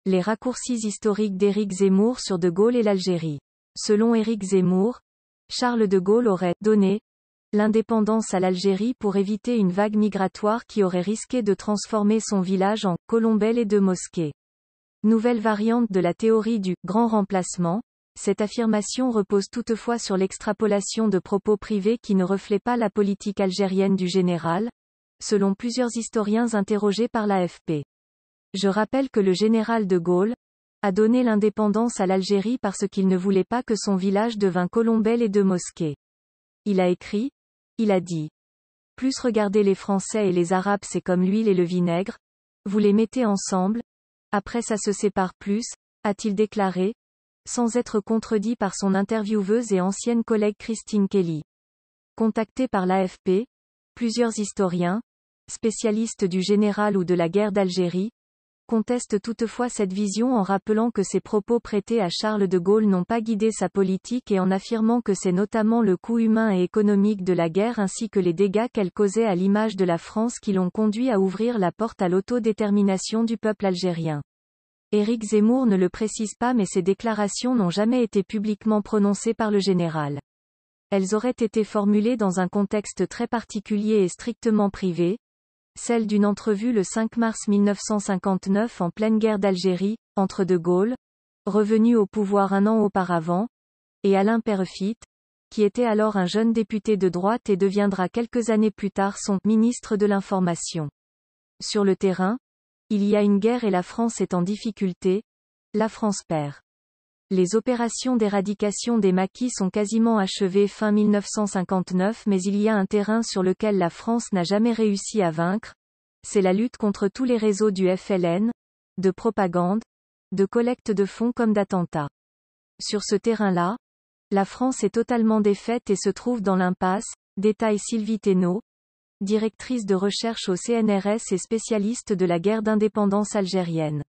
Les raccourcis historiques d'Éric Zemmour sur De Gaulle et l'Algérie. Selon Éric Zemmour, Charles de Gaulle aurait « donné » l'indépendance à l'Algérie pour éviter une vague migratoire qui aurait risqué de transformer son village en « colombelle et de mosquées ». Nouvelle variante de la théorie du « grand remplacement », cette affirmation repose toutefois sur l'extrapolation de propos privés qui ne reflètent pas la politique algérienne du général, selon plusieurs historiens interrogés par l'AFP. Je rappelle que le général de Gaulle a donné l'indépendance à l'Algérie parce qu'il ne voulait pas que son village devint colombelle et de mosquées. Il a écrit, il a dit. Plus regarder les Français et les Arabes c'est comme l'huile et le vinaigre, vous les mettez ensemble, après ça se sépare plus, a-t-il déclaré, sans être contredit par son intervieweuse et ancienne collègue Christine Kelly. Contacté par l'AFP, plusieurs historiens, spécialistes du général ou de la guerre d'Algérie, contestent toutefois cette vision en rappelant que ces propos prêtés à Charles de Gaulle n'ont pas guidé sa politique et en affirmant que c'est notamment le coût humain et économique de la guerre ainsi que les dégâts qu'elle causait à l'image de la France qui l'ont conduit à ouvrir la porte à l'autodétermination du peuple algérien. Éric Zemmour ne le précise pas mais ces déclarations n'ont jamais été publiquement prononcées par le général. Elles auraient été formulées dans un contexte très particulier et strictement privé, celle d'une entrevue le 5 mars 1959 en pleine guerre d'Algérie, entre De Gaulle, revenu au pouvoir un an auparavant, et Alain Peyrefitte, qui était alors un jeune député de droite et deviendra quelques années plus tard son ministre de l'Information. Sur le terrain, il y a une guerre et la France est en difficulté, la France perd. Les opérations d'éradication des maquis sont quasiment achevées fin 1959 mais il y a un terrain sur lequel la France n'a jamais réussi à vaincre, c'est la lutte contre tous les réseaux du FLN, de propagande, de collecte de fonds comme d'attentats. Sur ce terrain-là, la France est totalement défaite et se trouve dans l'impasse, détaille Sylvie Thénault, directrice de recherche au CNRS et spécialiste de la guerre d'indépendance algérienne.